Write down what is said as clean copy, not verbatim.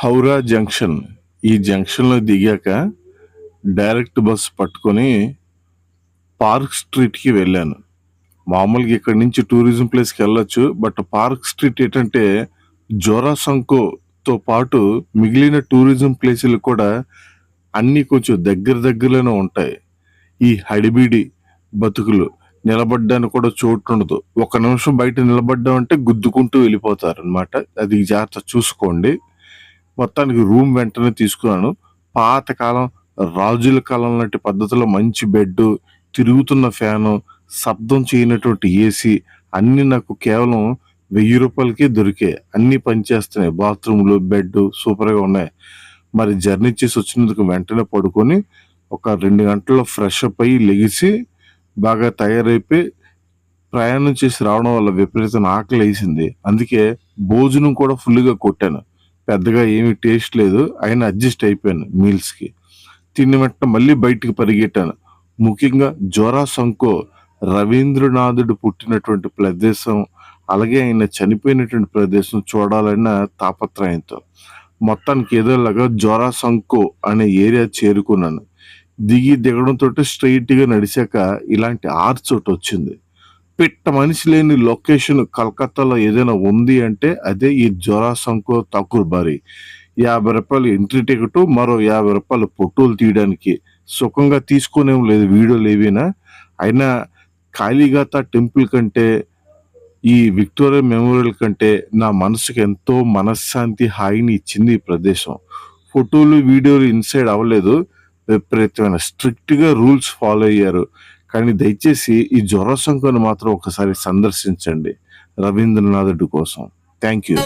Howrah junction. ఈ జంక్షన్లో దిగాక డైరెక్ట్ బస్ పట్టుకొని పార్క్ స్ట్రీట్కి వెళ్ళాను. మామూలుగా ఇక్కడ నుంచి టూరిజం ప్లేస్కి వెళ్ళొచ్చు. బట్ పార్క్ స్ట్రీట్ ఏంటంటే జోరాసంకోతో పాటు మిగిలిన టూరిజం ప్లేసులు కూడా అన్నీ కొంచెం దగ్గరలోనే ఉంటాయి. ఈ హడిబిడి బతుకులు నిలబడ్డానికి కూడా చోటు ఉండదు. ఒక నిమిషం బయట నిలబడ్డామంటే గుద్దుకుంటూ వెళ్ళిపోతారు అనమాట. అది జాగ్రత్త చూసుకోండి. మొత్తానికి రూమ్ వెంటనే తీసుకున్నాను. పాతకాలం రాజుల కాలం లాంటి పద్ధతిలో మంచి బెడ్, తిరుగుతున్న ఫ్యాను, శబ్దం చేయనటువంటి ఏసీ అన్నీ నాకు కేవలం 1000 రూపాయలకే దొరికాయి. అన్నీ పనిచేస్తున్నాయి. బాత్రూమ్లు, బెడ్ సూపర్గా ఉన్నాయి. మరి జర్నీ చేసి వచ్చినందుకు వెంటనే పడుకొని ఒక 2 గంటల్లో ఫ్రెష్ అప్ అయ్యి లెగిసి బాగా తయారైపోయి ప్రయాణం చేసి రావడం వల్ల విపరీతమైన ఆకలి వేసింది. అందుకే భోజనం కూడా ఫుల్గా కొట్టాను. పెద్దగా ఏమీ టేస్ట్ లేదు, అయినా అడ్జస్ట్ అయిపోయాను మీల్స్కి. తిన్న వెంటనే మళ్ళీ బయటికి పరిగెట్టాను. ముఖ్యంగా జోరాసంకో రవీంద్రనాథుడు పుట్టినటువంటి ప్రదేశం, అలాగే ఆయన చనిపోయినటువంటి ప్రదేశం చూడాలన్న తాపత్రయంతో మొత్తానికి ఏదోలాగా జోరాసంకో అనే ఏరియా చేరుకున్నాను. దిగడంతో స్ట్రైట్గా నడిచాక ఇలాంటి ఆర్చ్ ఒకటి వచ్చింది. పిట్ట మనిషి లేని లొకేషన్ కలకత్తాలో ఏదైనా ఉంది అంటే అదే ఈ జోరాసంకో ఠాకూర్ బారి. 50 రూపాయలు ఎంట్రీ టికెట్, మరో 50 రూపాయలు ఫోటోలు తీయడానికి. సుఖంగా తీసుకునేం లేదు వీడియోలు ఏవైనా. అయినా కాళీగాత టెంపుల్ కంటే ఈ విక్టోరియా మెమోరియల్ కంటే నా మనసుకు ఎంతో మనశ్శాంతి, హాయిని ఇచ్చింది ఈ ప్రదేశం. ఫోటోలు వీడియోలు ఇన్సైడ్ అవ్వలేదు. విపరీతమైన స్ట్రిక్ట్గా రూల్స్ ఫాలో అయ్యారు. కానీ దయచేసి ఈ జోరాసంకోని మాత్రం ఒకసారి సందర్శించండి రవీంద్రనాథుడి కోసం. Thank you.